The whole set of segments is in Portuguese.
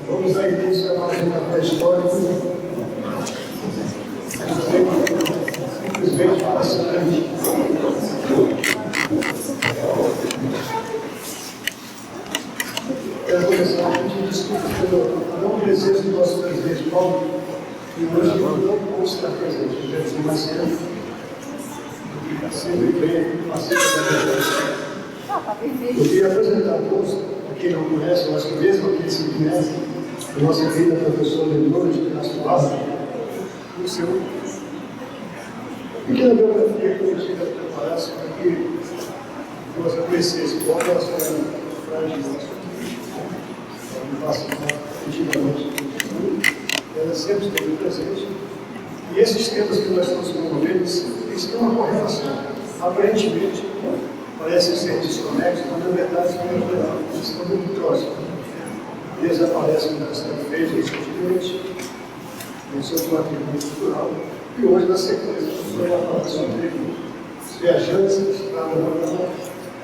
Vamos dar início a mais um café histórico. Simplesmente fascinante. Quero começar a pedir desculpa pelo não desejo do nosso presidente Paulo, que hoje não pôde estar presente. Eu quero dizer mais cedo, porque sempre vem uma certa. Eu queria apresentar a todos, a quem não conhece, eu acho que mesmo aqueles que conhecem, a nossa querida professora Leonora de Castro, o seu pequena biografia que eu tinha que preparar para que você conhecesse qual é a sua frágil, não passa antigamente. Ela sempre esteve presente. E esses temas que nós estamos promovendo, eles têm uma correlação. Aparentemente, parecem ser desconexos, mas na verdade estão muito próximos. Eles aparecem no Castelo Feito, recentemente, no seu patrimônio cultural, e hoje, na sequência, nós vamos falar sobre os viajantes que estavam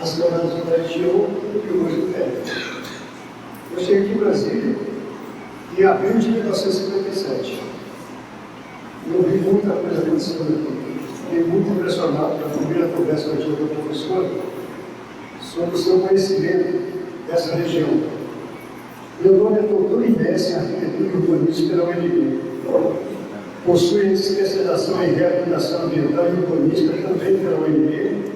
nas camadas do Brasil e hoje do Pérez. Eu cheguei aqui em Brasília em abril de 1957. Eu vi muita coisa acontecendo aqui. Fiquei muito impressionado com a primeira conversa que eu tive com a professora sobre o seu conhecimento dessa região. Meu nome é doutor em mestre em arquitetura e urbanismo pela UNB. Possui especialização em reabilitação ambiental e urbanística também pela UNB,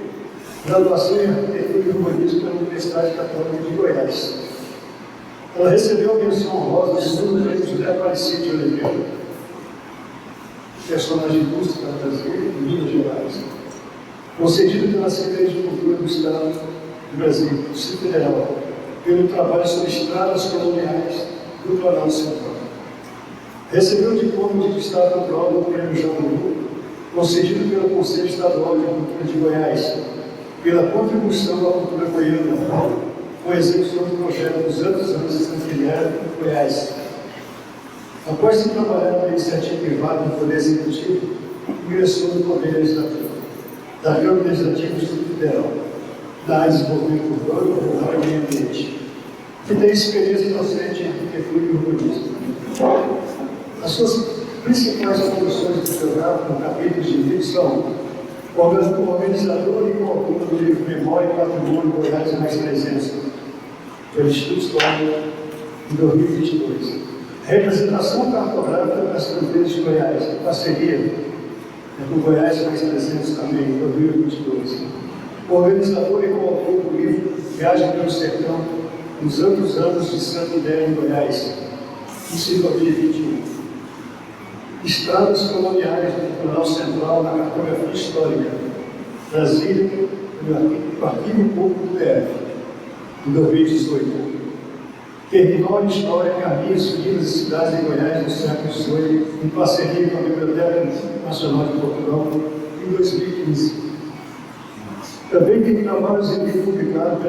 graduação em arquitetura e urbanismo pela Universidade Católica de Goiás. Ela recebeu a menção honrosa do segundo prêmio José Aparecido de Oliveira, personagem ilustre para Brasília e Minas Gerais, concedido pela Secretaria de Cultura do Estado do Brasil, do Distrito Federal, pelo trabalho sobre estradas coloniais do Planalto Central. Recebeu o diploma de Estado Natural do Prêmio Jamuru, concedido pelo Conselho Estadual de Cultura de Goiás, pela contribuição à cultura goiana, com a execução do projeto dos anos de Santa Filiera, Goiás. Após se trabalhar na iniciativa privada do Poder Executivo, ingressou no Poder Legislativo, da Câmara Legislativa do Distrito Federal, da área de desenvolvimento urbano, da área do meio ambiente, que tem experiência docente em arquitetura e urbanismo. As suas principais funções bibliográficas no capítulo de livro são organizador e coautor do livro Memória e Patrimônio Goiás mais 300, pelo Instituto Histórico, em 2022. Representação cartográfica das fronteiras de Goiás, em parceria com Goiás mais 300 também, em 2022. Organizador e coautor do livro Viagem pelo Sertão, nos anos de Santa Filiera em Goiás, em 2021. Estradas coloniais do Litoral Central na cartografia histórica, Brasília, no Arquivo Público do DF, em 2018. Terminal de História, Caminhos, Vilas e Cidades de Goiás no século XVIII, em parceria com a Biblioteca Nacional de Portugal, em 2015. Também tem trabalhos em livro publicados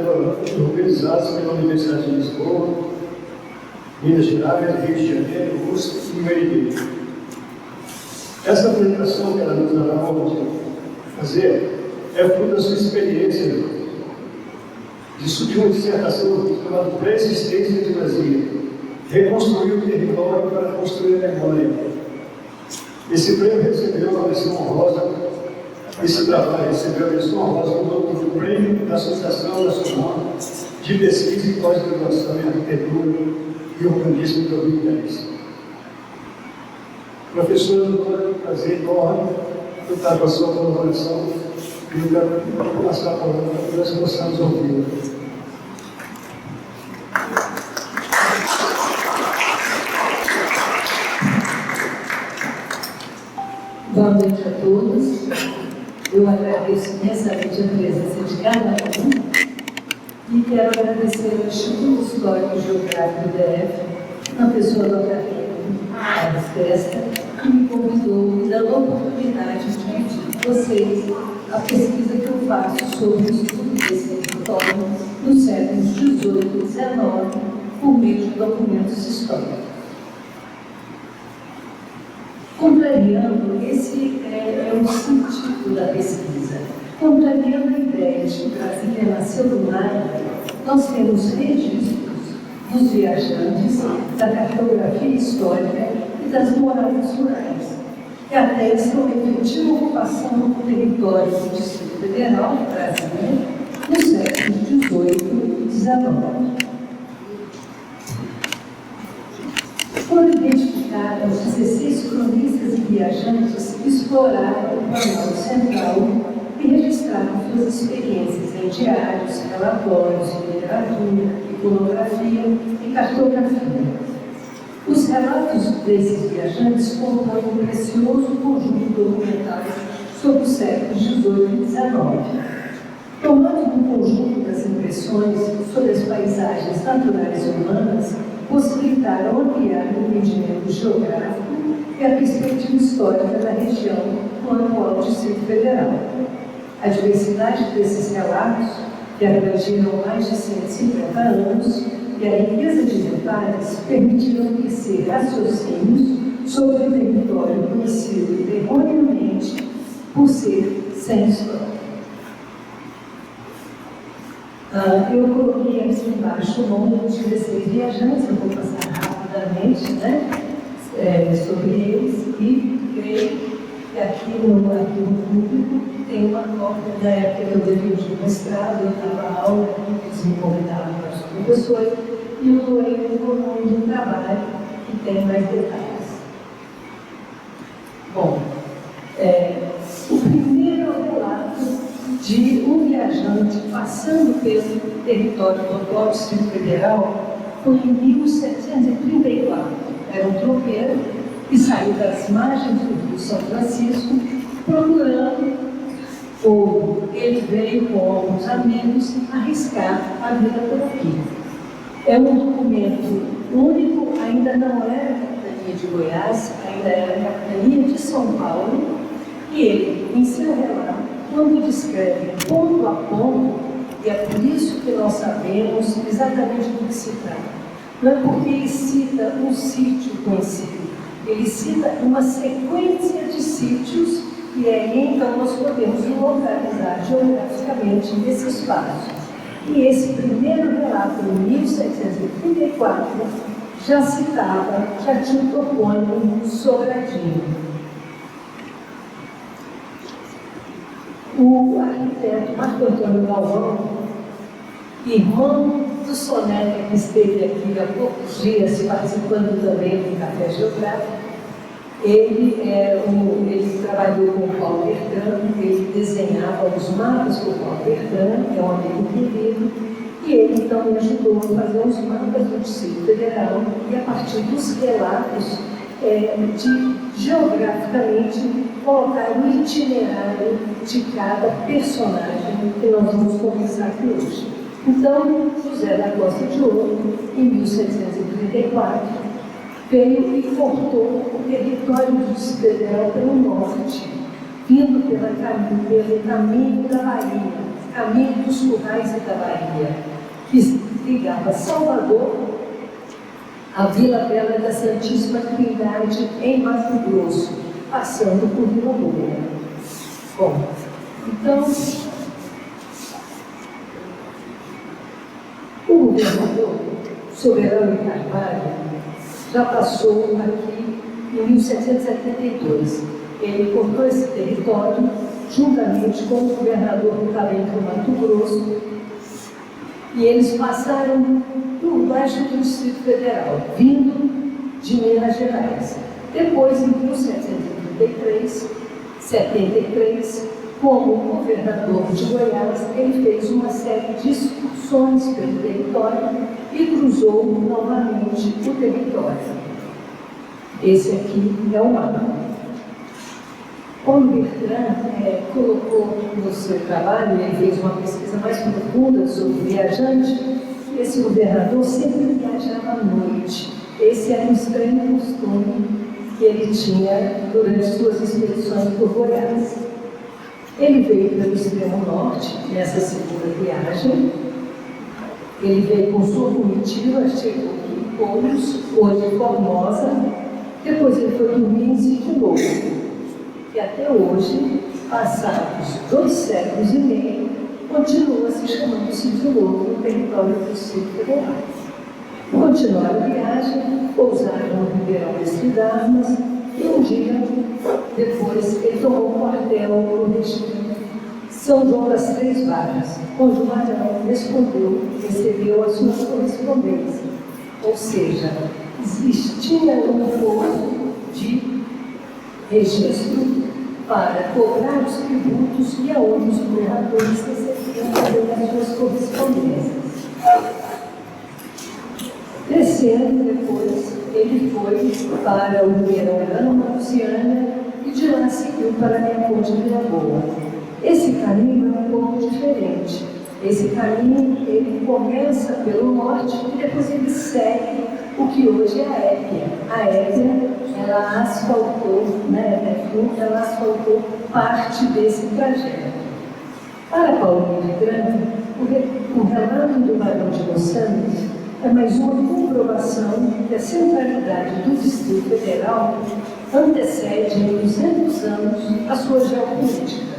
organizados pela Universidade de Lisboa, Minas Gerais, Rio de Janeiro, USP e UNB. Essa apresentação que ela nos dará a honra de fazer é fruto da sua experiência de uma dissertação chamada Pré-existência de Brasília, reconstruir o território para construir a memória. Esse prêmio recebeu a menção honrosa, esse trabalho recebeu a menção honrosa do Prêmio da Associação Nacional de Pesquisa e Pós-Graduação em Arquitetura e Urbanismo de 2010. Professora, doutora, prazer e honra estar com a sua colaboração e eu quero passar a palavra para que nós possamos ouvir. Boa noite a todos. Eu agradeço imensamente a presença de cada um e quero agradecer ao Instituto Histórico e Geográfico do DF, na pessoa do acadêmico Carlos Testa, que me convidou e deu a oportunidade de dividir com vocês a pesquisa que eu faço sobre o estudo desse território nos séculos XVIII e XIX por meio de documentos históricos. Contrariando, esse é o sentido da pesquisa. Contrariando a ideia de que Brasília nasceu do nada, nós temos registros dos viajantes, da cartografia histórica e das moradas rurais, que atestam a efetiva ocupação do território do Distrito Federal de Brasília nos séculos XVIII e XIX. Foram identificados 16 cronistas e viajantes que exploraram o Planalto Central e registraram suas experiências em diários, relatórios, literatura, iconografia e cartografia. Os relatos desses viajantes compõem um precioso conjunto documental sobre os séculos XVIII e XIX. Tomando um conjunto das impressões sobre as paisagens naturais e humanas, possibilitaram ampliar o entendimento geográfico e a perspectiva histórica da região no atual Distrito Federal. A diversidade desses relatos, que abrangeram mais de 150 anos, e a riqueza de detalhes permitiram tecer raciocínios sobre o território conhecido erroneamente por ser sem história. Eu coloquei aqui embaixo o nome dos 16 viajantes, eu vou passar rapidamente sobre eles, e creio que aqui no arquivo público tem uma cópia da época que eu devia de mestrado, eu dava aula, eles me convidavam para os professores, e eu doei o nome de um trabalho que tem mais detalhes. Bom, o primeiro relato de um viajante passando pelo território do atual Distrito Federal foi em 1734. Era um tropeiro que saiu das margens do Rio São Francisco procurando ouro. Ele veio com alguns amigos arriscar a vida por aqui. É um documento único, ainda não era a capitania de Goiás, ainda era a capitania de São Paulo, e ele, em seu relato, quando descreve ponto a ponto, e é por isso que nós sabemos exatamente do que se trata. Não é porque ele cita um sítio conhecido, ele cita uma sequência de sítios, e aí então nós podemos localizar geograficamente esse espaço. E esse primeiro relato, em 1734, já citava, já tinha um topônimo Sobradinho. O arquiteto Marco Antônio Galvão, irmão do Soneca, que esteve aqui há poucos dias participando também do Café Geográfico, ele trabalhou com o Paulo Bertrand, ele desenhava os mapas com o Paulo Bertrand, que é um amigo querido, e ele então me ajudou a fazer os mapas do Distrito Federal e a partir dos relatos de geograficamente colocar o itinerário de cada personagem que nós vamos conversar aqui hoje. Então, José da Costa de Ouro, em 1734, veio e cortou o território do Distrito Federal pelo norte, vindo pelo caminho da Bahia, caminho dos Currais e da Bahia, que ligava Salvador à Vila Bela da Santíssima Trindade, em Mato Grosso, passando por Vila Moura. Bom, então, o governador Soberano Carvalho já passou aqui em 1772. Ele cortou esse território juntamente com o governador do Talento Mato Grosso, e eles passaram por baixo do Distrito Federal, vindo de Minas Gerais. Depois, em 1773, como governador de Goiás, ele fez uma série de excursões pelo território e cruzou novamente o território. Esse aqui é o mapa. Paulo Bertrand colocou no seu trabalho, ele fez uma pesquisa mais profunda sobre o viajante, e esse governador sempre viajava à noite. Esse era um estranho costume que ele tinha durante suas expedições por Goiás. Ele veio pelo extremo norte, nessa segunda viagem. Ele veio com sua comitiva, chegou em Pouros, hoje Formosa. Depois ele foi dormir em Sítio Novo. E até hoje, passados 2 séculos e meio, continua se chamando Sítio Novo no território do Distrito Federal. Continuaram a viagem, pousaram no Ribeirão Mestre Armas e um dia depois ele tomou um quartel no regime São João das Três Barras, onde o Maranhão recebeu a sua correspondência. Ou seja, existia um foro de registro para cobrar os tributos e aonde os governadores recebiam as suas correspondências. Crescendo depois, ele foi para o Ribeirão da Luciana e de lá seguiu para a minha Ponte de Lagoa. Esse caminho é um pouco diferente. Esse caminho, ele começa pelo norte e depois ele segue o que hoje é a Épia. A Épia, ela asfaltou, ela asfaltou parte desse trajeto. Para Paulo Grande, o relato do Barão de Moçambique é mais uma comprovação que a centralidade do Distrito Federal antecede em 200 anos a sua geopolítica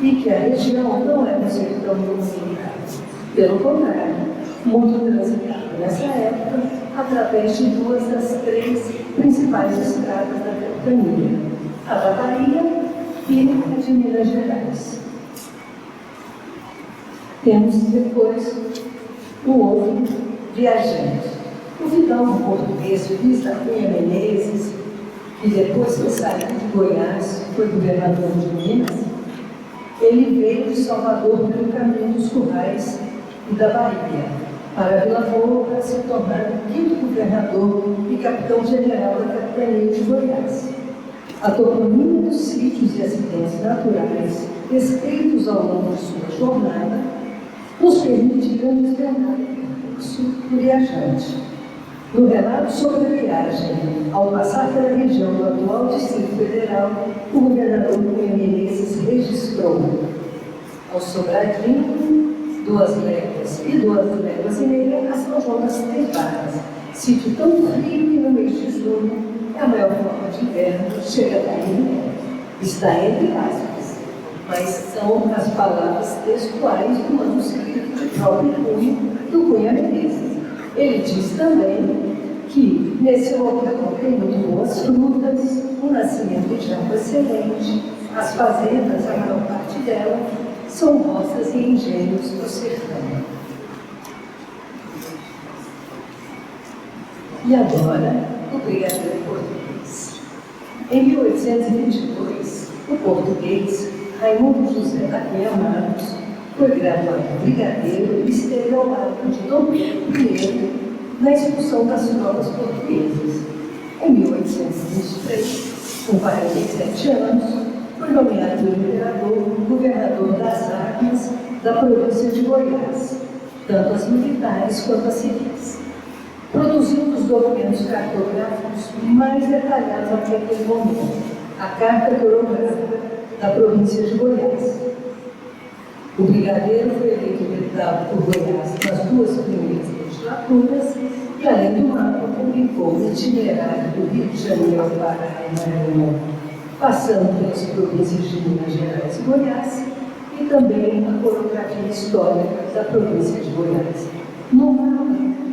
e que a região não é um sertão militar. Pelo contrário, muito transitada nessa época através de 2 das 3 principais estradas da capitania, a da Bahia e a de Minas Gerais. Temos depois o outro viajante. O Vidal, português, Luiz da Cunha Menezes, que depois que saiu de Goiás, foi governador de Minas, ele veio de Salvador pelo caminho dos Currais e da Bahia, para Vila Boa, para se tornar o 5º governador e capitão-general da capitania de Goiás. A toponímia dos sítios e acidentes naturais descritos ao longo de sua jornada nos permitiram desvendar do viajante. No relato sobre a viagem, ao passar pela região do atual Distrito Federal, o governador Cunha Menezes registrou ao Sobradinho 2 léguas e 2 léguas e meia a São João das Três Barras, sítio tão frio que no mês de junho é a maior forma de inverno, chega a cair neve. Está entre aspas, mas são as palavras textuais do manuscrito de próprio Cunha, do Cunha Menezes. Ele diz também que nesse local tem muito boas frutas, um nascimento de água excelente, as fazendas, a maior parte delas, são roças e engenhos do sertão. E agora, o brigadeiro português. Em 1822, o português Raimundo José da Cunha Matos foi graduado brigadeiro e esteve ao lado de Dom Pedro I na expulsão das tropas portuguesas. Em 1823, com 47 anos, foi nomeado pelo imperador governador das armas da província de Goiás, tanto as militares quanto as civis. Produziu um dos documentos cartográficos mais detalhados até aquele momento, a Carta Orográfica da província de Goiás. O brigadeiro foi eleito deputado por Goiás nas 2 primeiras legislaturas e, além do mapa, publicou o itinerário do Rio de Janeiro, Pará e Maranhão, passando pelas províncias de Minas Gerais e Goiás, e também a coreografia histórica da província de Goiás. No mapa,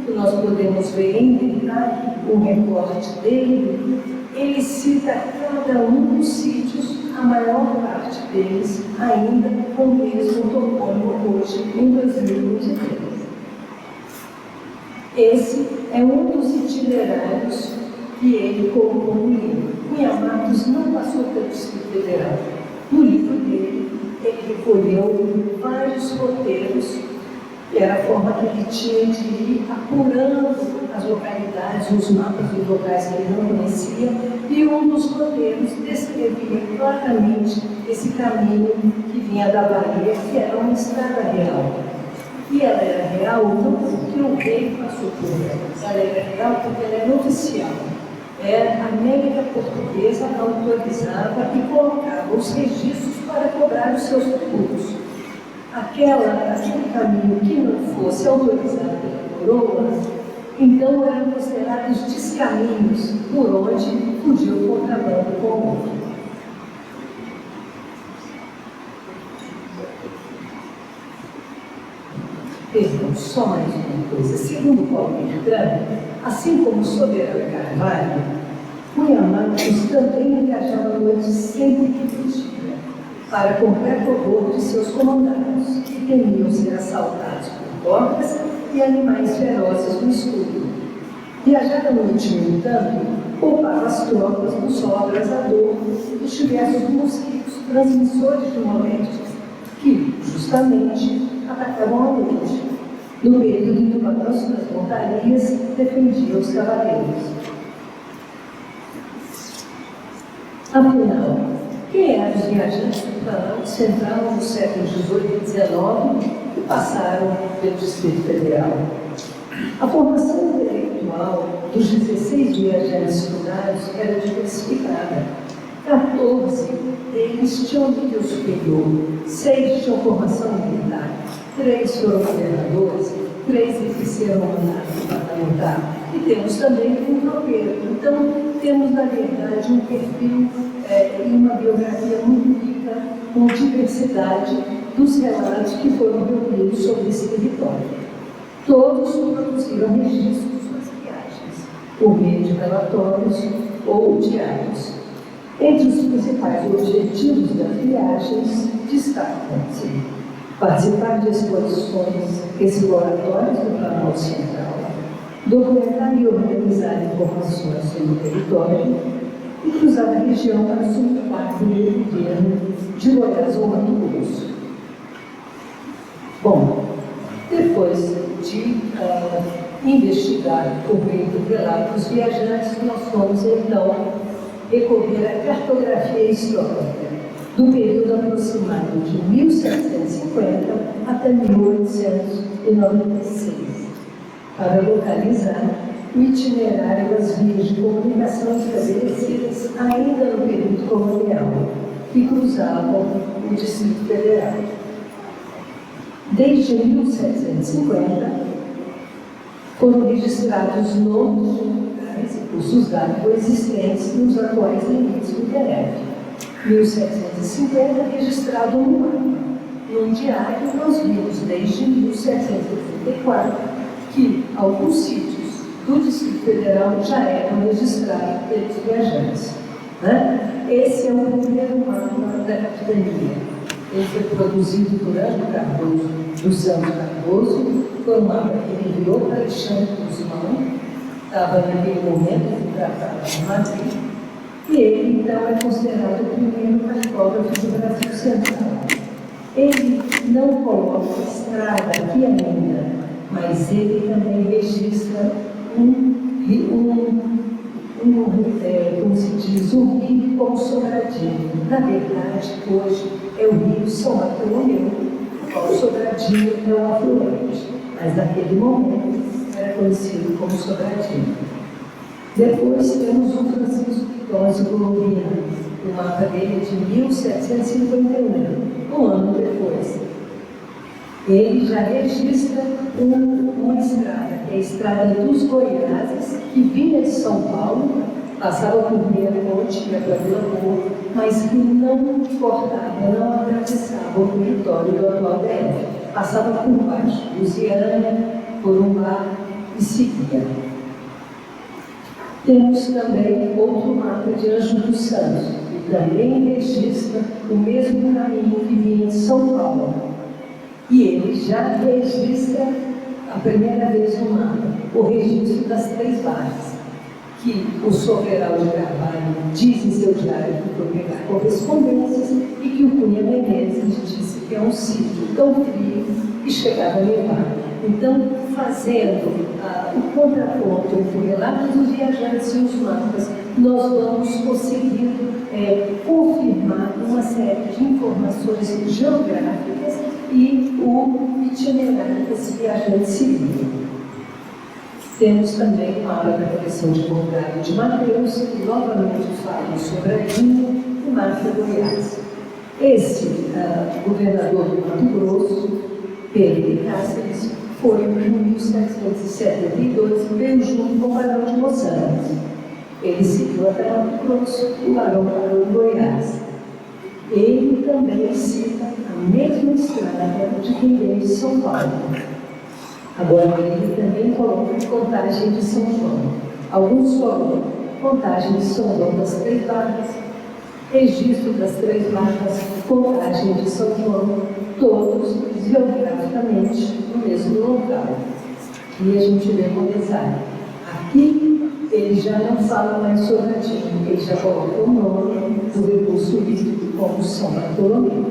que nós podemos ver em detalhe o recorte dele, ele cita cada um dos sítios, a maior parte deles ainda com o mesmo topônimo hoje, em 2023. Esse é um dos itinerários que ele colocou no livro. Cunha Matos não passou pelo Distrito Federal. No livro dele, ele recolheu vários roteiros, que era a forma que ele tinha de ir apurando as localidades, os mapas dos locais que ele não conhecia, e um dos roteiros descrevia claramente esse caminho que vinha da Bahia, que era uma estrada real. E ela era real não porque o rei passou por ela, ela era real porque ela era oficial. A América Portuguesa autorizava e colocava os registros para cobrar os seus tributos. Aquele caminho que não fosse autorizado pela coroa, então eram considerados descaminhos por onde podia o contrabando com o outro. só mais uma coisa. Segundo Paulo Meditano, assim como Soberano e Carvalho, Cunha Marcos também engajava noites sempre que podia para comprar horror de seus comandados, que temiam ser assaltados por cobras e animais ferozes no escuro. Viajara à noite, no entanto, poupava as tropas do sol abrasador e dos diversos mosquitos transmissores de moléstias que, justamente, atacavam à noite, no período em que o balanço das montarias defendia os cavaleiros. Afinal, quem eram os viajantes do Planalto Central no século XVIII e XIX que passaram pelo Distrito Federal? A formação intelectual dos 16 viajantes estudados era diversificada. 14 deles tinham nível superior, 6 tinham formação militar, 3 foram governadores, 3 exerceram o mandato parlamentar. E temos também um tropeiro. Então, temos, na verdade, um perfil e uma biografia muito rica, com diversidade dos relatos que foram reunidos sobre esse território. Todos produziram registros das viagens, por meio de relatórios ou diários. Entre os principais objetivos das viagens, destacam-se participar de exposições exploratórias do Planalto Central, documentar e organizar informações sobre o território e cruzar a região para assumir parte do governo de Goiás ou Mato Grosso. Bom, depois de investigar por meio do relato dos viajantes, nós vamos então recorrer à cartografia histórica do período aproximado de 1750 até 1896, para localizar o itinerário das vias de comunicação estabelecidas ainda no período colonial, que cruzavam o Distrito Federal. Desde 1750, foram registrados nomes de lugares e cursos d'água existentes nos atuais limites do DF. 1750, registrado no mapa. Num diário, nós vimos desde 1734 que alguns sítios do Distrito Federal já eram registrados pelos viajantes. Esse é o primeiro mapa da capitania. Ele foi produzido por Ângelo Cardoso, dos Santos Cardoso, foi um mapa que ele enviou para Alexandre Guzmão, estava naquele momento de tratado de Madrid, e ele então é considerado o primeiro cartógrafo do Brasil Central. Ele não coloca estrada aqui ainda, mas ele também registra como se diz, um rio como Sobradinho. Na verdade, hoje é o rio São Bartolomeu, o Sobradinho é o afluente, mas naquele momento era conhecido como Sobradinho. Depois temos o Francisco Quitose Colombina, o mapa dele é de 1751, um ano depois. Ele já registra uma estrada, que é a Estrada dos Goiáses, que vinha de São Paulo, passava por meia ponte, ia para Vila Boa, mas que não cortava, não atravessava o território do atual DF. Passava por baixo, Lusiânia, Corumbá e seguia. Temos também outro mapa de Anjo dos Santos, que também registra o mesmo caminho que vinha de São Paulo. E ele já registra a primeira vez no mapa o registro das 3 bases, que o Soberal de Carvalho diz em seu diário que foi pegar correspondências e que o Cunha Menezes disse que é um sítio tão frio que chegava a nevar. Então, fazendo o contraponto entre o relato dos viajantes e os mapas, nós vamos conseguindo confirmar uma série de informações geográficas e o itinerário desse viajante seguiu. Temos também o mapa da coleção de Borgário de Mateus, que novamente fala em Sobradinho e marca Goiás. Esse governador do Mato Grosso, Pedro de Cáceres, foi em 1772 e veio junto com o Barão de Moçambique. Ele seguiu até Mato Grosso, o Barão parou em Goiás. Ele também cita a mesma estrada de quem veio de São Paulo. Agora, ele também coloca contagem de São João. Alguns colocam contagem de São João das Três Barras, registro das Três Barras, contagem de São João, todos geograficamente no mesmo local. E a gente vê com detalhe. Aqui, ele já não fala mais Sobradinho, ele já coloca o nome do recurso hídrico como São Bartolomeu.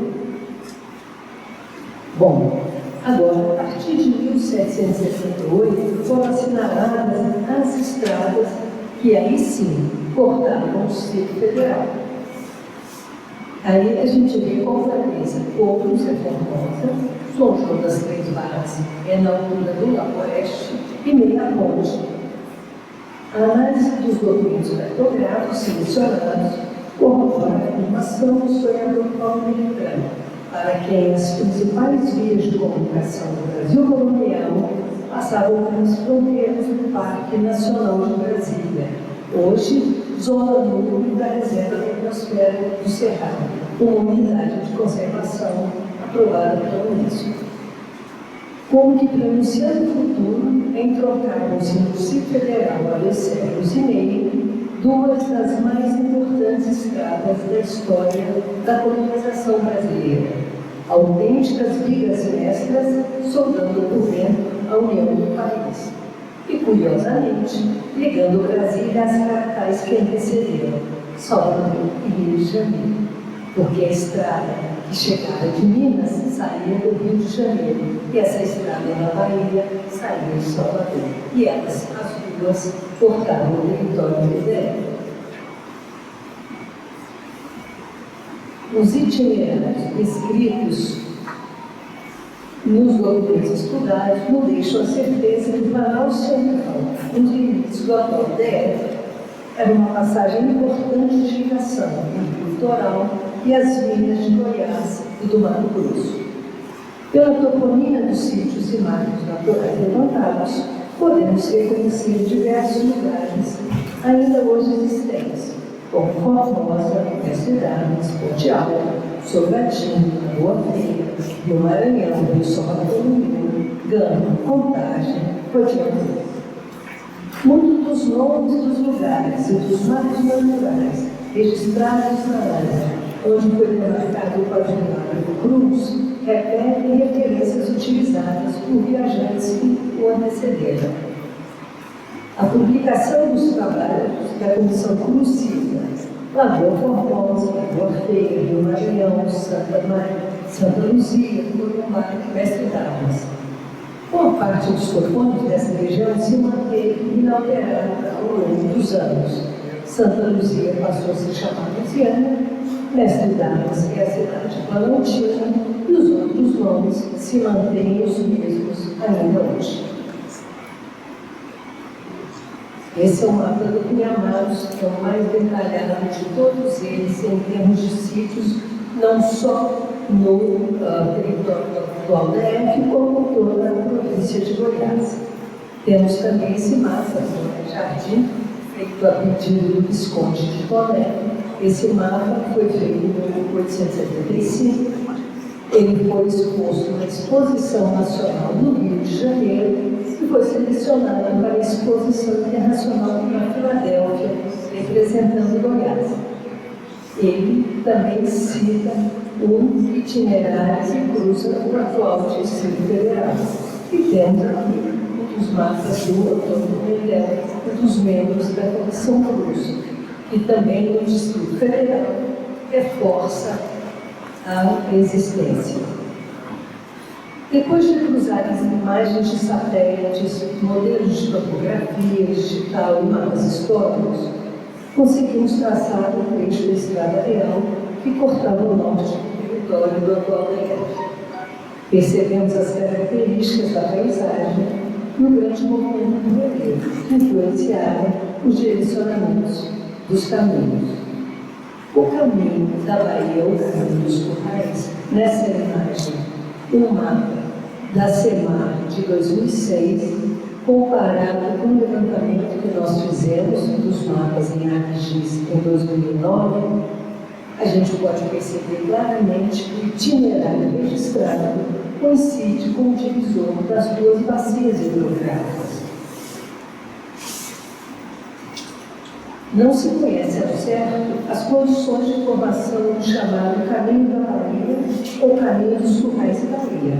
Bom, agora, a partir de 1768, foram assinaladas as estradas que aí sim cortavam o Distrito Federal. Aí a gente vê com clareza Outros é Formosa, São João das Três Barras é na altura do Lago Oeste e Meia Ponte. A análise dos documentos cartográficos selecionados corrobora a afirmação do historiador Paulo Beltrão, para quem as principais vias de comunicação do Brasil colonial passavam pelas fronteiras do Parque Nacional de Brasília, hoje zona núcleo da Reserva da Biosfera do Cerrado, uma unidade de conservação aprovada pela Unesco. Como que pronunciando o futuro, entrocaram-se no Distrito Federal há 2 séculos e meio, duas das mais importantes estradas da história da colonização brasileira, autênticas vigas mestras, soldando por dentro a união do país. E, curiosamente, ligando Brasília às capitais que antecederam, Salvador e Rio de Janeiro, porque a estrada que chegava de Minas saía do Rio de Janeiro, e essa estrada na Bahia saía de Salvador, e elas, as duas, cortavam o território federal. Os itinerários descritos nos documentos estudados nos deixam a certeza que o Planalto Central, nos limites do atual DF, era uma passagem importante de ligação entre o litoral e as minas de Goiás e do Mato Grosso. Pela toponímia dos sítios e marcos naturais levantados, podemos reconhecer diversos lugares ainda hoje existentes, como Formosa, Mestre d'Armas, Ponte Alta, Sobradinho, Boa Feira, Rio Maranhão, Rio São Bartolomeu, Gama, Contagem, Codiano. Muitos dos nomes dos lugares e dos marcos naturais registrados na área onde foi demarcado o quadrilátero Cruz repetem referências utilizadas por viajantes que o antecederam. A publicação dos trabalhos da Comissão Cruz cita Lagoa Formosa, Lagoa Feia, Rio Maranhão, Santa Luzia, Corumbá, Mestre d'Armas. Boa parte dos topônimos dessa região se manteve inalterada ao longo dos anos. Santa Luzia passou a se chamar Luziana, Mestre d'Armas é a cidade de Planaltina, e os outros nomes se mantêm os mesmos ainda hoje. Esse é o mapa do Cunhamados, que é o mais detalhado de todos eles em termos de sítios, não só no território atual da DF, como toda a província de Goiás. Temos também esse mapa do Jardim, feito a pedido do Visconde de Toledo. Esse mapa foi feito em 1875. Ele foi exposto na Exposição Nacional do Rio de Janeiro e foi selecionado para a Exposição Internacional na Filadélfia, representando Goiás. Ele também cita um itinerário que cruza o atual Distrito Federal. E temos aqui um dos mapas do Antônio Mendel e dos membros da Comissão Cruz, que também no Distrito Federal reforça a existência. Depois de cruzar as imagens de satélites, modelos de topografia digital e mapas históricos, conseguimos traçar o trecho da estrada real que cortava o norte do território do atual DF. Percebemos as características da paisagem e o grande movimento do relevo, que influenciaram os direcionamentos dos caminhos. O caminho da Bahia, o caminho dos Currais, nessa imagem, um mapa da CEMAR de 2006, comparado com o levantamento que nós fizemos dos mapas em ArcGIS em 2009, a gente pode perceber claramente que o itinerário registrado coincide com o divisor das duas bacias hidrográficas. Não se conhece ao certo as condições de formação do chamado Caminho da Bahia ou Caminho dos Currais da Bahia,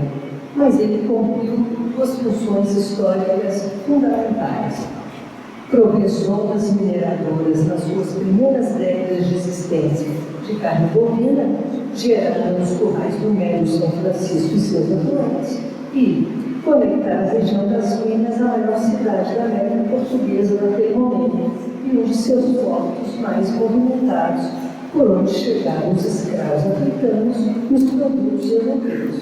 mas ele cumpriu duas funções históricas fundamentais. Prover zonas mineradoras nas suas primeiras décadas de existência de carne bovina, gerando nos currais do Médio São Francisco e seus afluentes, e conectar a região das Minas à maior cidade da América Portuguesa naquele momento e um de seus portos mais movimentados, por onde chegaram os escravos africanos e os produtos europeus.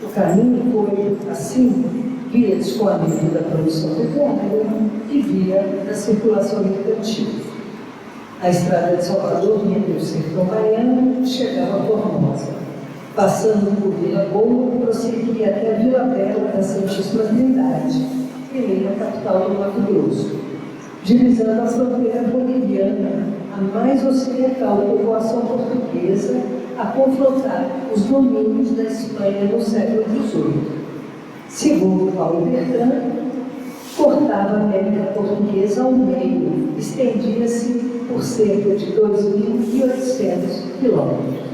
O caminho foi, assim, via escoamento da produção pecuária e via da circulação mercantil. A estrada de Salvador vinha pelo sertão baiano e chegava a Formosa. Passando por Vila Boa, prosseguia até Vila Bela da Santíssima Trindade, eleita capital do Mato Grosso, divisando a fronteira boliviana, a mais ocidental povoação portuguesa, a confrontar os domínios da Espanha no século XVIII. Segundo Paulo Bertrand, cortava a América Portuguesa ao meio, estendia-se por cerca de 2.800 quilômetros.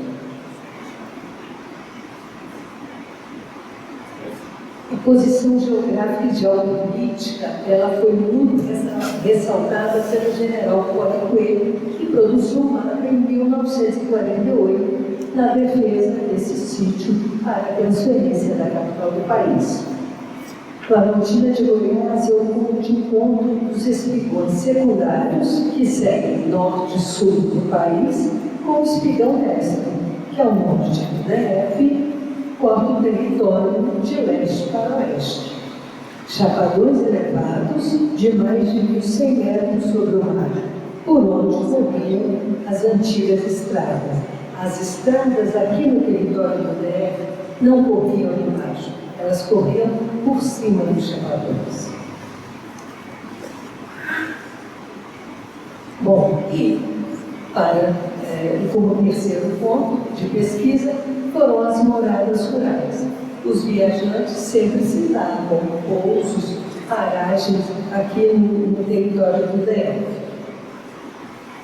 A posição geográfica e geopolítica, ela foi muito ressaltada pelo general Paulo Coelho, que produziu um mapa em 1948 na defesa desse sítio para a transferência da capital do país. Planaltina de Goiás é o ponto de encontro dos espigões secundários que seguem norte e sul do país com o espigão mestre, que ao norte do DF corta o território de leste para oeste. Chapadões elevados de mais de 1.100 metros sobre o mar, por onde corriam as antigas estradas. As estradas aqui no território do DF não corriam embaixo, elas corriam por cima dos chapadões. Bom, e como terceiro ponto de pesquisa, foram as moradas rurais. Os viajantes sempre citavam pousos, paragens aqui no território do DF.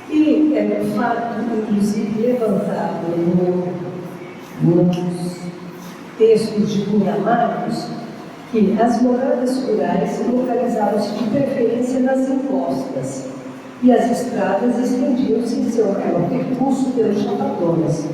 E é um fato, inclusive, levantado nos textos de Cunha Marcos, que as moradas rurais localizavam-se de preferência nas encostas e as estradas estendiam-se em seu maior percurso pelos chapadões.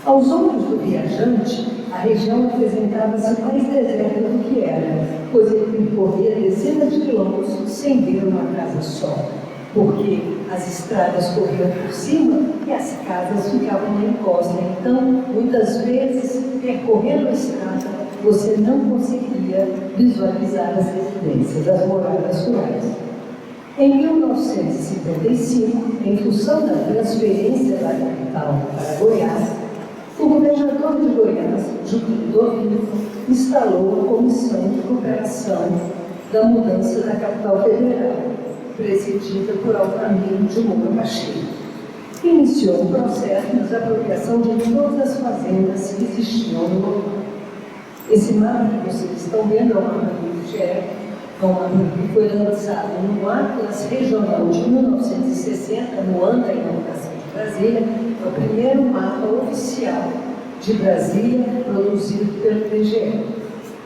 Aos olhos do viajante, a região apresentava-se mais deserta do que era, pois ele percorria dezenas de quilômetros sem ver uma casa só, porque as estradas corriam por cima e as casas ficavam na encosta. Então, muitas vezes, percorrendo a estrada, você não conseguia visualizar as residências, as moradas rurais. Em 1955, em função da transferência da capital para Goiás, o governador de Goiás, Júlio Dovino, instalou a Comissão de Cooperação da Mudança da Capital Federal, presidida por Altamiro de Moura Pacheco. Iniciou o processo de desapropriação de todas as fazendas que existiam no local. Esse mapa que vocês estão vendo é um mapa do IBGE, é um mapa que foi lançado no Atlas Regional de 1960, no ano da inauguração de Brasília. É o primeiro mapa oficial de Brasília produzido pelo IBGE.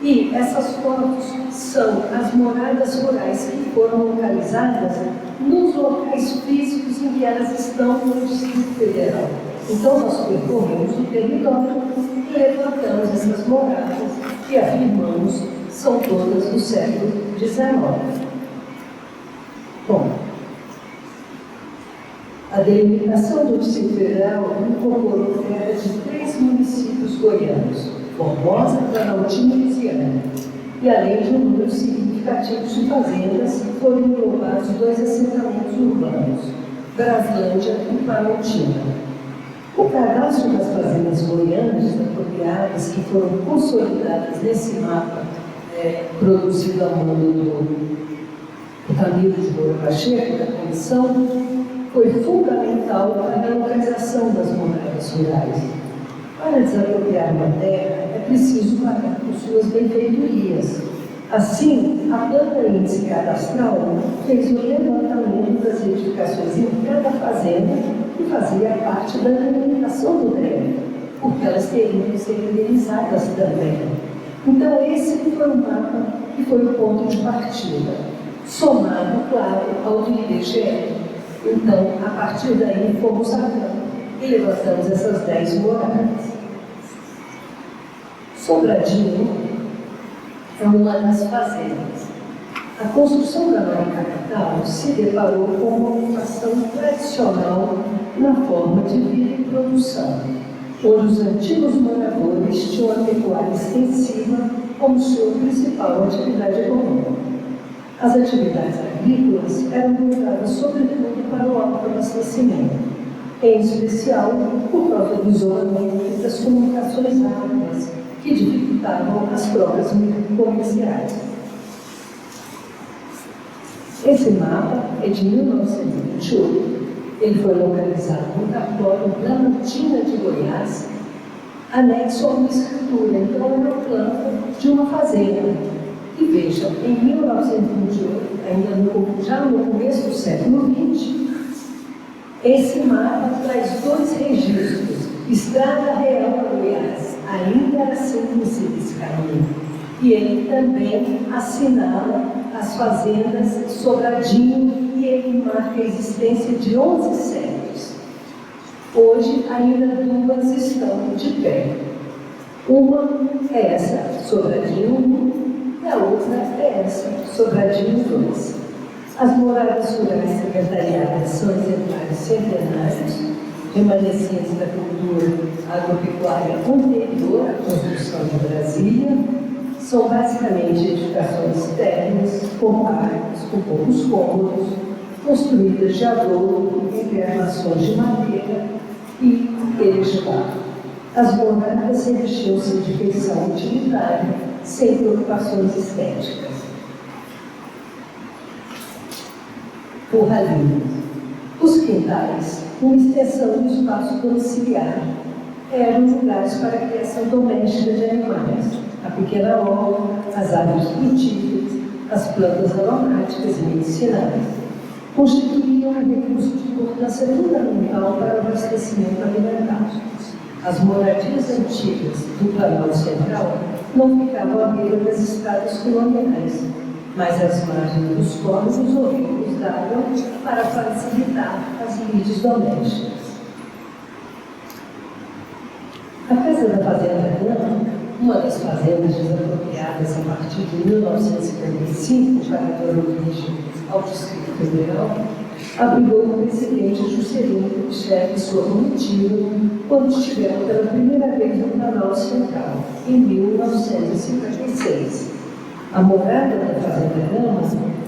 E essas fotos são as moradas rurais que foram localizadas nos locais físicos em que elas estão no Distrito Federal. Então, nós percorremos o território e levantamos essas moradas que afirmamos são todas do século XIX. Bom, a delimitação do Distrito Federal incorporou terra de 3 municípios goianos, Formosa, Planaltina e Lusiânia, e além de um número significativo de fazendas, foram englobados 2 assentamentos urbanos, Braslândia e Planaltina. O cadastro das fazendas goianas desapropriadas que foram consolidadas nesse mapa produzido a mão do Altamiro de Moura Pacheco, da comissão, foi fundamental para a localização das moradas rurais. Para desapropriar uma terra, é preciso pagar por suas benfeitorias. Assim, a planta índice cadastral fez o levantamento das edificações em cada fazenda e fazia parte da delimitação do DRE, porque elas teriam que ser indenizadas também. Então, esse foi o mapa que foi o ponto de partida, somado, claro, ao do IBGE. Então, a partir daí, fomos a campo e levantamos essas 10 moradas. Sobradinho é uma das fazendas. A construção da nova capital se deparou com uma ocupação tradicional na forma de vida e produção, onde os antigos moradores tinham a pecuária extensiva como sua principal atividade econômica. As atividades agrícolas eram voltadas sobretudo para o autoabastecimento, em especial por causa do isolamento das comunicações rápidas, que dificultavam as trocas comerciais. Esse mapa é de 1928, ele foi localizado no cartório Planaltina de Goiás, anexo a uma escritura, então é uma planta de uma fazenda. E veja, em 1928, já no começo do século XX, esse mapa traz 2 registros. Estrada Real a Goiás, ainda era assim conhecido esse caminho. E ele também assinala as fazendas Sobradinho e ele marca a existência de 11 séculos. Hoje, ainda 2 estão de pé. Uma é essa, Sobradinho 1, e a outra é essa, Sobradinho 2. As moradas rurais secretariadas são exemplares centenários, remanescentes da cultura agropecuária anterior à construção de Brasília, são basicamente edificações térreas, compactas, com poucos cômodos, construídas de adobe, entre armações de madeira e erejivado. As moradas revestiam-se de feição utilitária, sem preocupações estéticas. Curralinhos. Os quintais, uma extensão do espaço domiciliar, eram lugares para a criação doméstica de animais, a pequena horta, as árvores frutíferas, as plantas aromáticas e medicinais. Constituíam um recurso de importância fundamental para o abastecimento alimentar. As moradias antigas do Planalto Central não ficavam à beira das estradas coloniais, mas às margens dos córregos ou ricos d'água para facilitar as lides domésticas. A Casa da Fazenda Gama, uma das fazendas desapropriadas a partir de 1955 para dar origem ao Distrito Federal, abrigou o presidente Juscelino Kubitschek e sua comitiva quando estiveram pela primeira vez no Planalto Central, em 1956. A morada da Fazenda Gama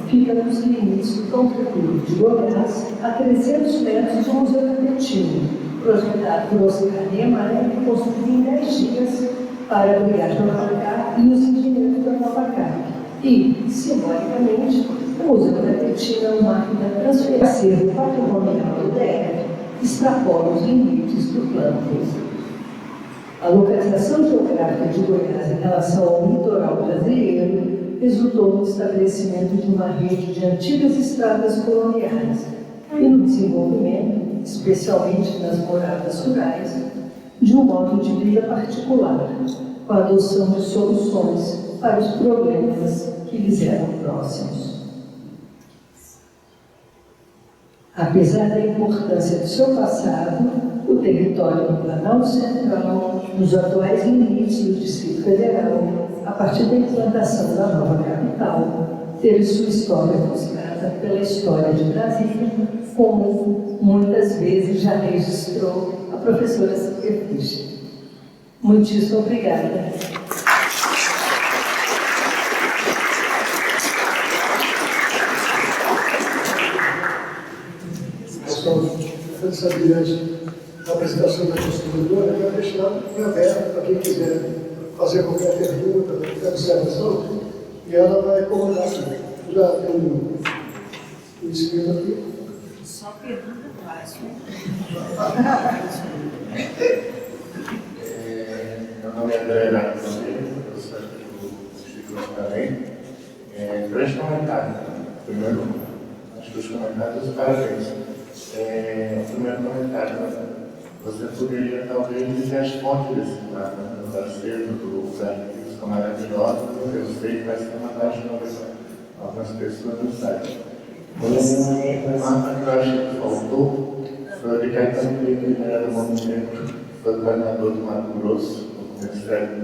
fica nos limites do Campo Futuro de Goiás, a 300 metros do Museu Capetinho, projetado por Oscar Niemeyer e construído em 10 dias para abrigar Novacap e os engenheiros da Novacap. E, simbolicamente, o Museu Capetinho é um marco da transferência do patrimonial do DF, extrapola os limites do plano físico. A localização geográfica de Goiás em relação ao litoral brasileiro resultou no estabelecimento de uma rede de antigas estradas coloniais e no desenvolvimento, especialmente nas moradas rurais, de um modo de vida particular, com a adoção de soluções para os problemas que lhes eram próximos. Apesar da importância do seu passado, o território do Planalto Central, nos atuais limites do Distrito Federal, a partir da implantação da nova capital, teve sua história buscada pela história de Brasília, como muitas vezes já registrou a professora Silvia Fischer. Muitíssimo obrigada. Essa brilhante apresentação da construtora, eu quero deixar em aberto para quem quiser fazer qualquer pergunta, qualquer observação, e ela vai comandar aqui. Já tem um inscrito aqui. Só pergunta fácil. Primeiro, acho que os comentários, parabéns. O primeiro comentário, você poderia talvez dizer as fontes desse mapa, dos acervos, dos arquivos são maravilhosos, eu sei que vai ser uma das novas algumas pessoas no site. Um mapa que eu acho que faltou foi o de Caetano Pinto, que era do movimento, foi governador do Mato Grosso, no começo do século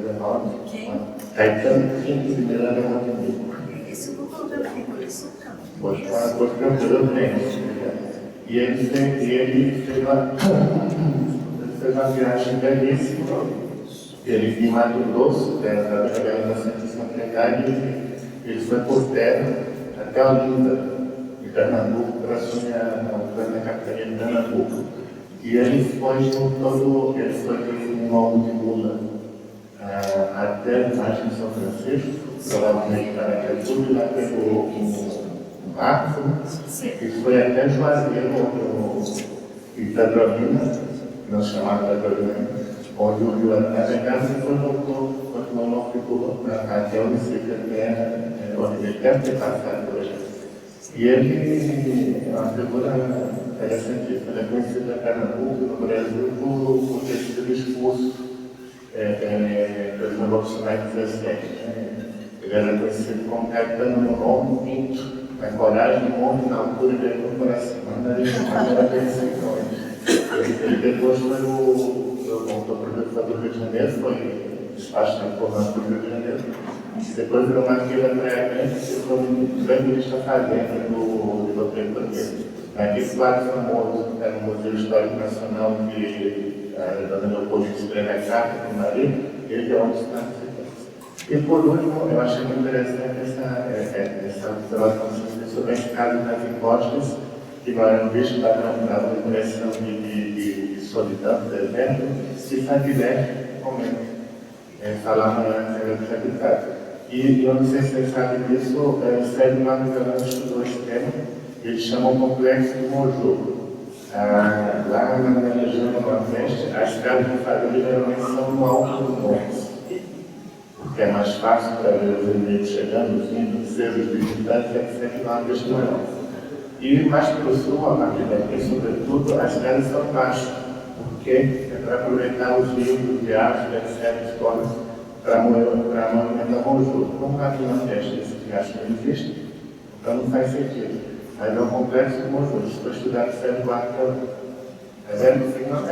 XIX. Caetano Pinto, primeiro era do movimento. Isso não falta por isso, não. Poxa, uma coisa que eu tenho. E ele fez uma viagem belíssima. Ele em Mato Grosso, da Santíssima Trindade, ele foi por terra até Olinda, em Pernambuco, para assumir a capitania de Pernambuco. E ele foi de um longo de mula até a margem de São Francisco, provavelmente para Aracaju, e lá pegou um barco, e foi até Juazeiro, em Petrolina, não chamado Petrolina, onde o rio era navegado e foi continuou no ficou até o município da terra, onde ele deve ter passado por aí. E ele é uma figura interessantíssima, ele é conhecido em Pernambuco e no Brasil por ter sido expulso pelos revolucionários 17. Ele era conhecido como Caetano no Nome Pinto, na coragem, no monte, na altura e veio no coração. Era perseguições. Ele depois foi voltou para o Rio de Janeiro, foi despacho na formação do Rio de Janeiro. Depois virou uma fila previamente, e foi um grande ministro da Fazenda do Doutor Cordeiro. Naquele quadro famoso, que era o Museu Histórico Nacional, que a Dona Leopoldo escreve a carta para o marido, ele é onde está. E por último, eu achei muito interessante essa observação sobre as casas nas encostas, que não eram vistas, davam uma impressão de solidão, deserto, e Saint-Hilaire comenta. Falar na Serra do Sacrifício. E eu não sei se vocês sabem disso, Sérgio Marcos estudou esse tema, eles chamam o complexo do Moju. Lá na região do Nordeste, as casas de família geralmente são no alto dos montes, porque é mais fácil para ver os inimigos chegando, os índios, os visitantes, sempre lá uma questão maior. E mais para o sul, a partir daqui, sobretudo, as casas são baixas, porque é para aproveitar os rios, os riachos, etc., escolas, para movimentar o Moju. Como aqui na Nordeste esse riacho não existe, então não faz sentido. Mas é um complexo do Moju. Se for estudar que serve lá, é velho no fim, não é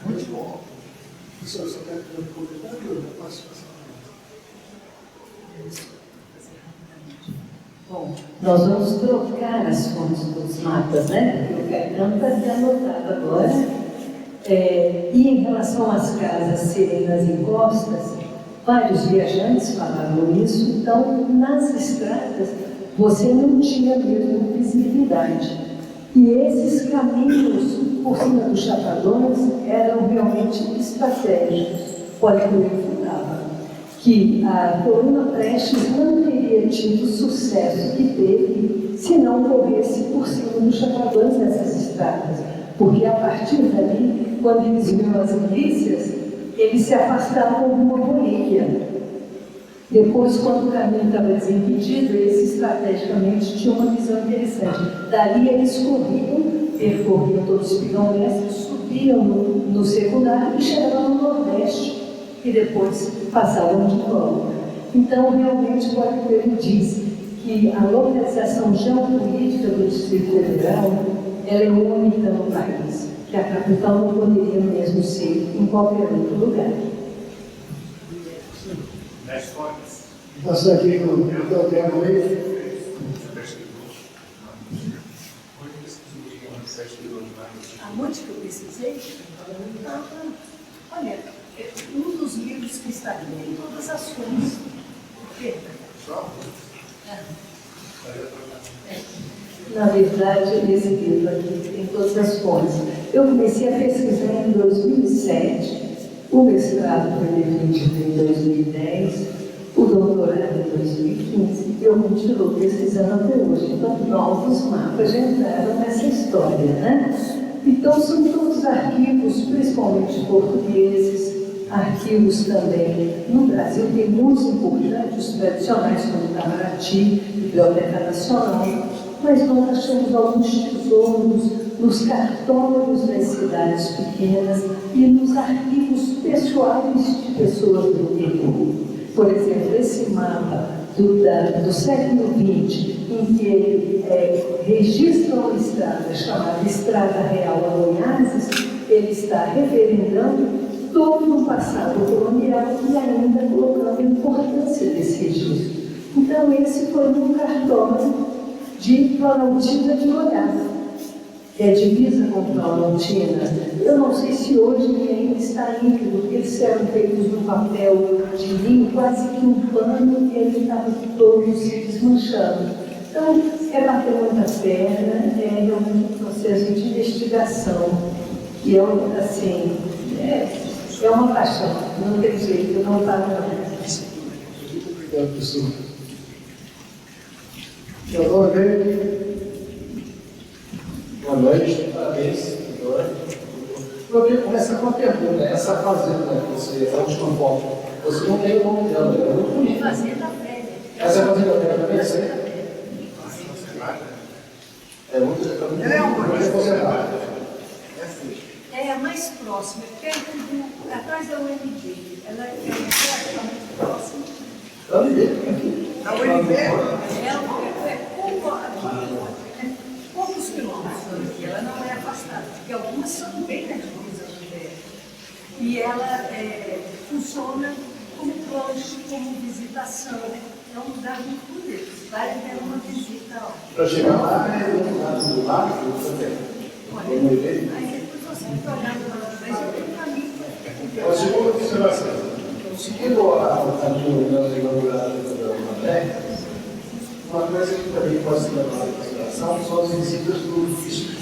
muito bom. Professor, você quer que eu comentário ou eu posso passar? Bom, nós vamos trocar as fontes dos mapas, né? Porque o Caetano está anotado agora. E em relação às casas serem nas encostas, vários viajantes falavam isso, então nas estradas você não tinha mesmo visibilidade. E esses caminhos por cima dos chapadões eram realmente estratégicos. Pode confirmar que a coluna Prestes não teria tido o sucesso que teve se não corresse por cima dos chapadões dessas estradas. Porque a partir dali, quando eles viram as milícias, eles se afastavam de uma bolívia. Depois, quando o caminho estava desimpedido, eles estrategicamente tinham uma visão interessante. Dali eles percorriam todos os Pirão-Mestres, subiam no secundário e chegavam no Nordeste, e depois passavam de volta. Então, realmente, o Arquipeiro diz que a localização geopolítica do Distrito Federal ela é única no país, que a capital não poderia mesmo ser em qualquer outro lugar. Vou passar aqui para o tempo aí. Aonde que eu pesquisei? Olha, um dos livros que está aqui tem todas as fontes. Na verdade, esse livro aqui tem todas as fontes. Eu comecei a pesquisar em 2007, o mestrado foi definido em 2010, o doutorado em 2015, e eu continuo pesquisando até hoje. Então, novos mapas já entraram nessa história, né? Então, são todos arquivos, principalmente portugueses, arquivos também. No Brasil tem muitos importantes, tradicionais, como o Itamaraty, Biblioteca Nacional, mas nós achamos alguns tesouros nos cartórios das cidades pequenas e nos arquivos pessoais de pessoas do interior. Por exemplo, esse mapa do século XX, em que ele registra uma estrada chamada Estrada Real a Goiás, ele está referendando todo o passado colonial e ainda colocando a importância desse registro. Então, esse foi um cartório de Planaltina de Goiás, que é divisa com Planaltina. Eu não sei se hoje ele ainda está íntegro, porque eles eram feitos no papel de linho, quase que um pano, e ele estava todo se desmanchando. Então, é bater muita perna, é realmente um processo de investigação, e é assim, é uma paixão, não tem jeito, eu não paro não. Obrigado, professor. Boa noite, parabéns. Eu queria começar com uma pergunta. Essa fazenda que você, a última foto, você não tem o nome dela, ela é muito bonita. Fazenda velha. Essa é a fazenda velha também, você? É muito conservada. É a mais próxima, perto do, atrás da UNB. Ela é praticamente próxima. Da UNB? Da UNB? Poucos quilômetros daqui, ela não é afastada, porque algumas são bem na divisa do DF. E ela funciona como planche, como visitação. É um lugar muito bonito. Vale a pena uma visita. Para chegar lá, é do lado do lago também. Olha, aí depois você fica olhando para trás e tem um caminho. A segunda observação. Seguindo o caminho da inauguração da Matéria, uma coisa que também pode ser levada em consideração são as visitas dos bispos.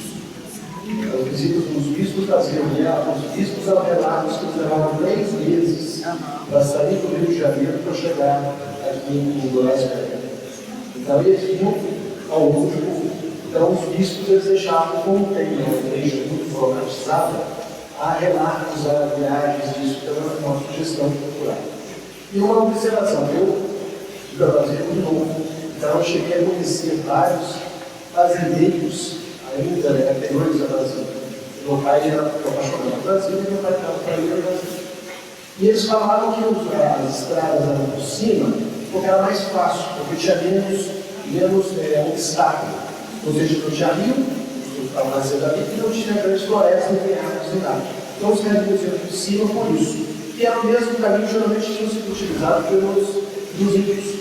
As visitas dos bispos traziam os bispos eram relatos que levavam 3 meses para sair do Rio de Janeiro para chegar aqui em Goiás. Então eles vinham ao último. Então os bispos eles deixavam, como tem uma igreja muito formatizada, há relatos, há viagens disso, então é uma sugestão cultural. E uma observação, eu fui para Brasília muito novo, então eu cheguei a conhecer vários fazendeiros, ainda anteriores a Brasília. Meu pai era apaixonado por Brasília e meu pai estava para ir ao Brasil. E eles falavam que as estradas eram por cima, porque era mais fácil, porque tinha menos obstáculo. Ou seja, não tinha rio, estava nascendo ali, e não tinha grandes florestas, nem árvores, nem nada. Então os caminhos iam por cima por isso. E era o mesmo caminho que geralmente tinha sido utilizado pelos índios.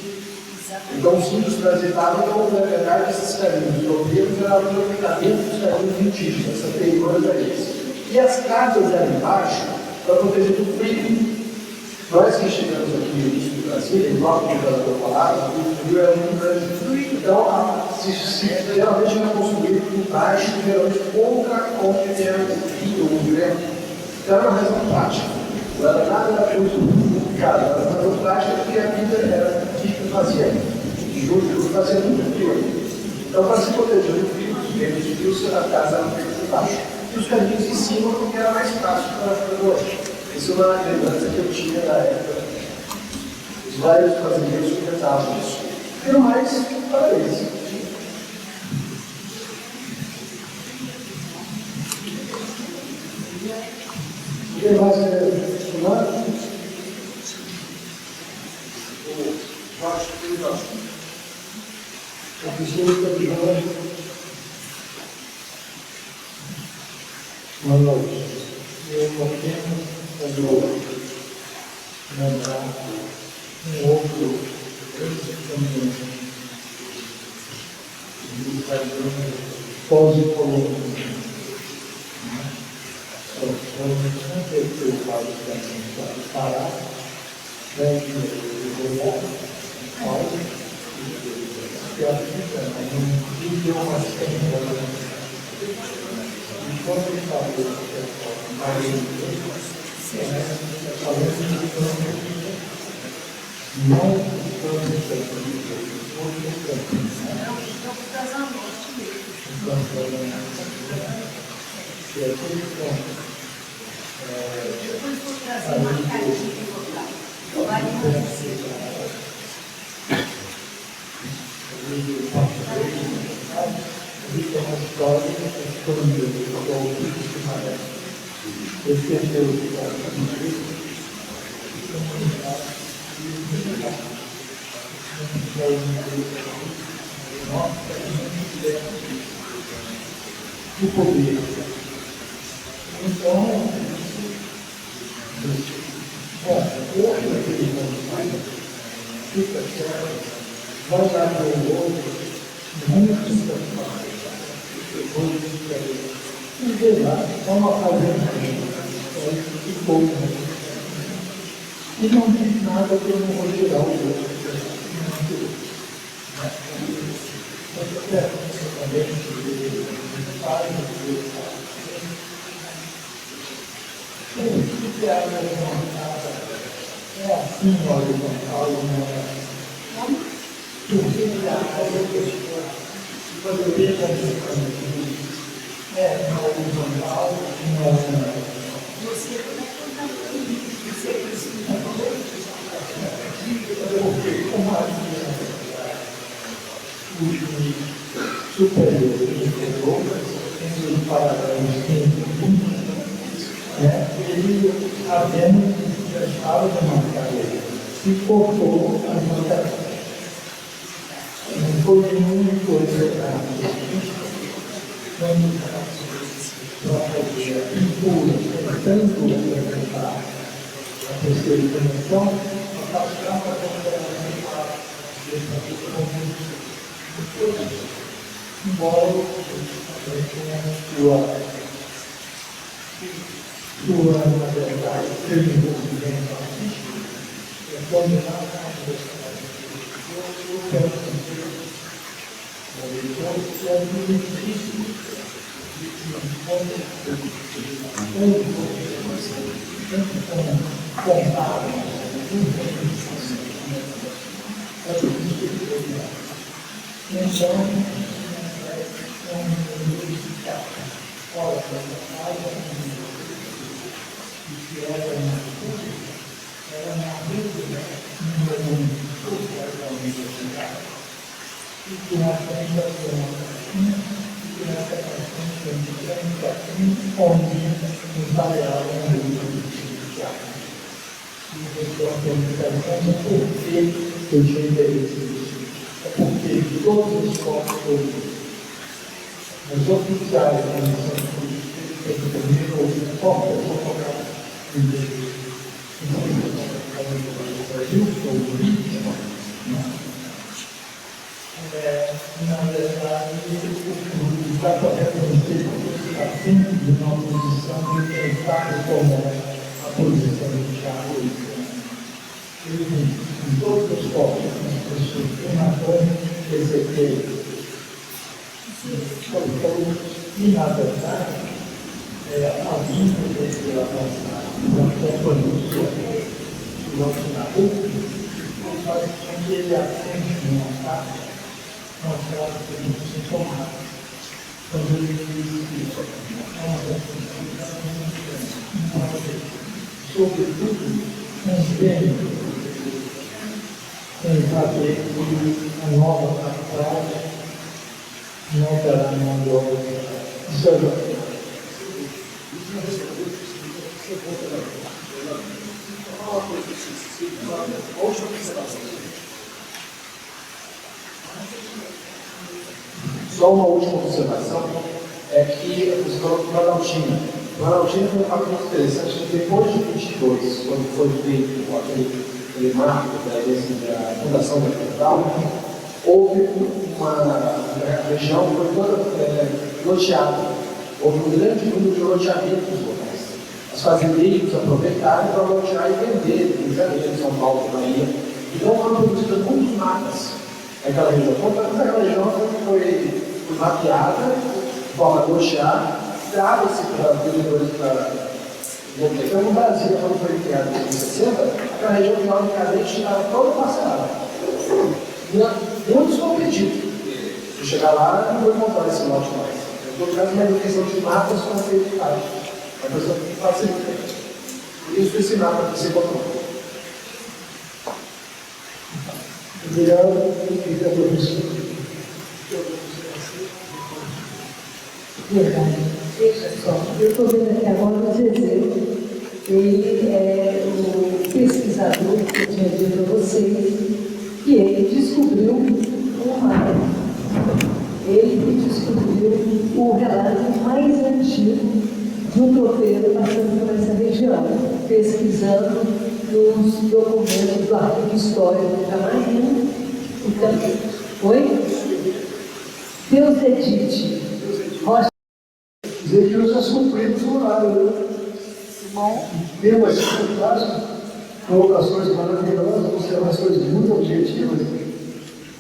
Então os índios transitavam, então, na verdade, esses caminhos europeus eram o aproveitamento dos caminhos indígenas, essa perigosa eles. E as casas eram embaixo para proteger do frio. Nós que chegamos aqui no início do Brasil, igual o governador falava, o frio era muito grande. Então, geralmente era construído embaixo, geralmente contra onde era o rio, o inverno. Então era uma razão prática. Não era nada muito complicado, era uma razão prática porque a vida era que fazia. Em julho fazia muito frio. Então, para se proteger do frio, os ventos frios, a casa era feita embaixo. E os caminhos em cima, porque era mais fácil para a noite. Isso é uma lembrança que eu tinha na época. Os vários fazendeiros comentavam isso. E no mais, parabéns. Quem mais quer falar? A pessoa está ligando. Boa noite. Eu não tenho lembrar um outro caminho de fazer pós-colônia. Não teve que eu falo para parar, de olhar, e a vida não deu uma série. Enquanto ele falou Depois vou trazer uma cartinha e botar. Vai acontecer. O poder. Então, hoje naquele momento, fica certo, vai dar para o outro, muito satisfatório. E vê lá, é uma fazenda que pouco. E não diz nada que eu não vou tirar o outro. É assim, olha, Paulo, é na horizontal, Você vai contar comigo. Você precisa porque como a superior interior, tendo um paralelo ele apenas estava de marcar ele, se cortou as marcações. Não foi nenhuma coisa errada. Para fazer impura, tanto apresentar a terceira dimensão, afastar para complementar embora sua na verdade, seja envolvimento artístico, é dominar a universidade. Eu quero dizer, que é muito difícil eu tinha interesse nisso. É porque todos os corpos, os oficiais da missão política, têm que também ouvir a forma de colocar no Brasil, que é o político. Na verdade, o está correto está sempre de uma posição de tentar reformar a posição do Thiago. Em todos os povos, as pessoas têm uma coisa executiva. E, na verdade, a vida desse da companhia, do nosso nabuco, faz com que ele assente uma parte, mostrar que ele não se informar. Quando ele diz sobretudo, um bem em fazer a nova capital não terá mão de obra. Isso é verdade. Só uma última observação é que você falou do Planaltina. O Planaltina foi um fato muito interessante, que depois de 22, quando foi feito aquele marco da fundação da capital, houve uma região que foi toda loteada. Houve um grande número de loteamentos locais. Os fazendeiros aproveitaram para lotear e vender em Janeiro, São Paulo, Bahia. Então foram produzidas muitas matas naquela região. Portanto, aquela região foi mapeada, de forma a lotear, dava-se para vendedores para. Então, no Brasil, quando foi criado em 1960, aquela região teoricamente estava toda parcelada. Muitos competidos. Se chegar lá, não vou encontrar esse lote mais. Em todo caso, uma questão de matas para ser eficaz. A pessoa tem que facilitar. Por isso esse mapa que você colocou. Obrigado, querida professora. Verdade. Veja só, eu estou vendo aqui agora o Zezé. Ele é o pesquisador que eu tinha dito a vocês, e ele descobriu o relato mais antigo de um tropeiro passando por essa região, pesquisando nos documentos do arquivo histórico da Marinha. Então, oi? Deus Edite. Rocha. Dizer que nós já cumprimos o horário, né? Temas fantásticos, colocações maravilhosas, observações muito objetivas,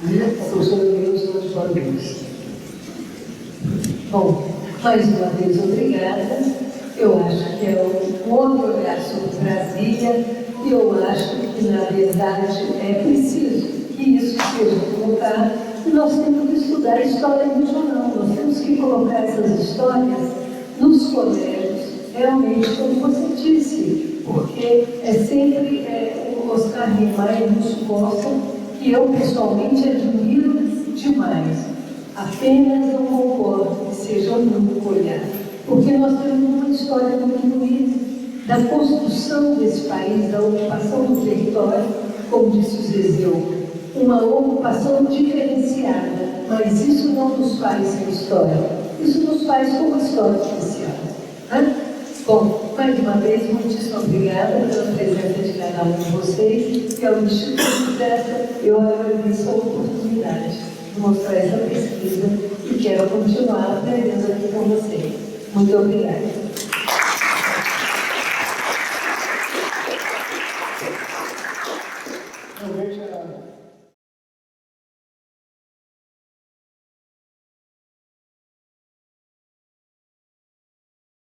e a professora Helena está de parabéns. Bom, mais uma vez, obrigada. Eu acho que é um outro olhar sobre Brasília, e eu acho que, na verdade, é preciso que isso seja colocado, e nós temos que estudar a história regional, nós temos que colocar essas histórias nos colégios, realmente, como você disse, porque é sempre o Oscar Niemeyer nos Costa, que eu pessoalmente admiro demais. Apenas não concordo que seja um único olhar, porque nós temos uma história muito bonita da construção desse país, da ocupação do território, como disse o Zezeu, uma ocupação diferenciada, mas isso não nos faz sem história, isso nos faz com uma história especial. Né? Bom, mais uma vez, muitíssimo obrigada pela presença de cada um de vocês, e ao Instituto dessa, eu agradeço a oportunidade de mostrar essa pesquisa e quero continuar aprendendo aqui com vocês. Muito obrigada.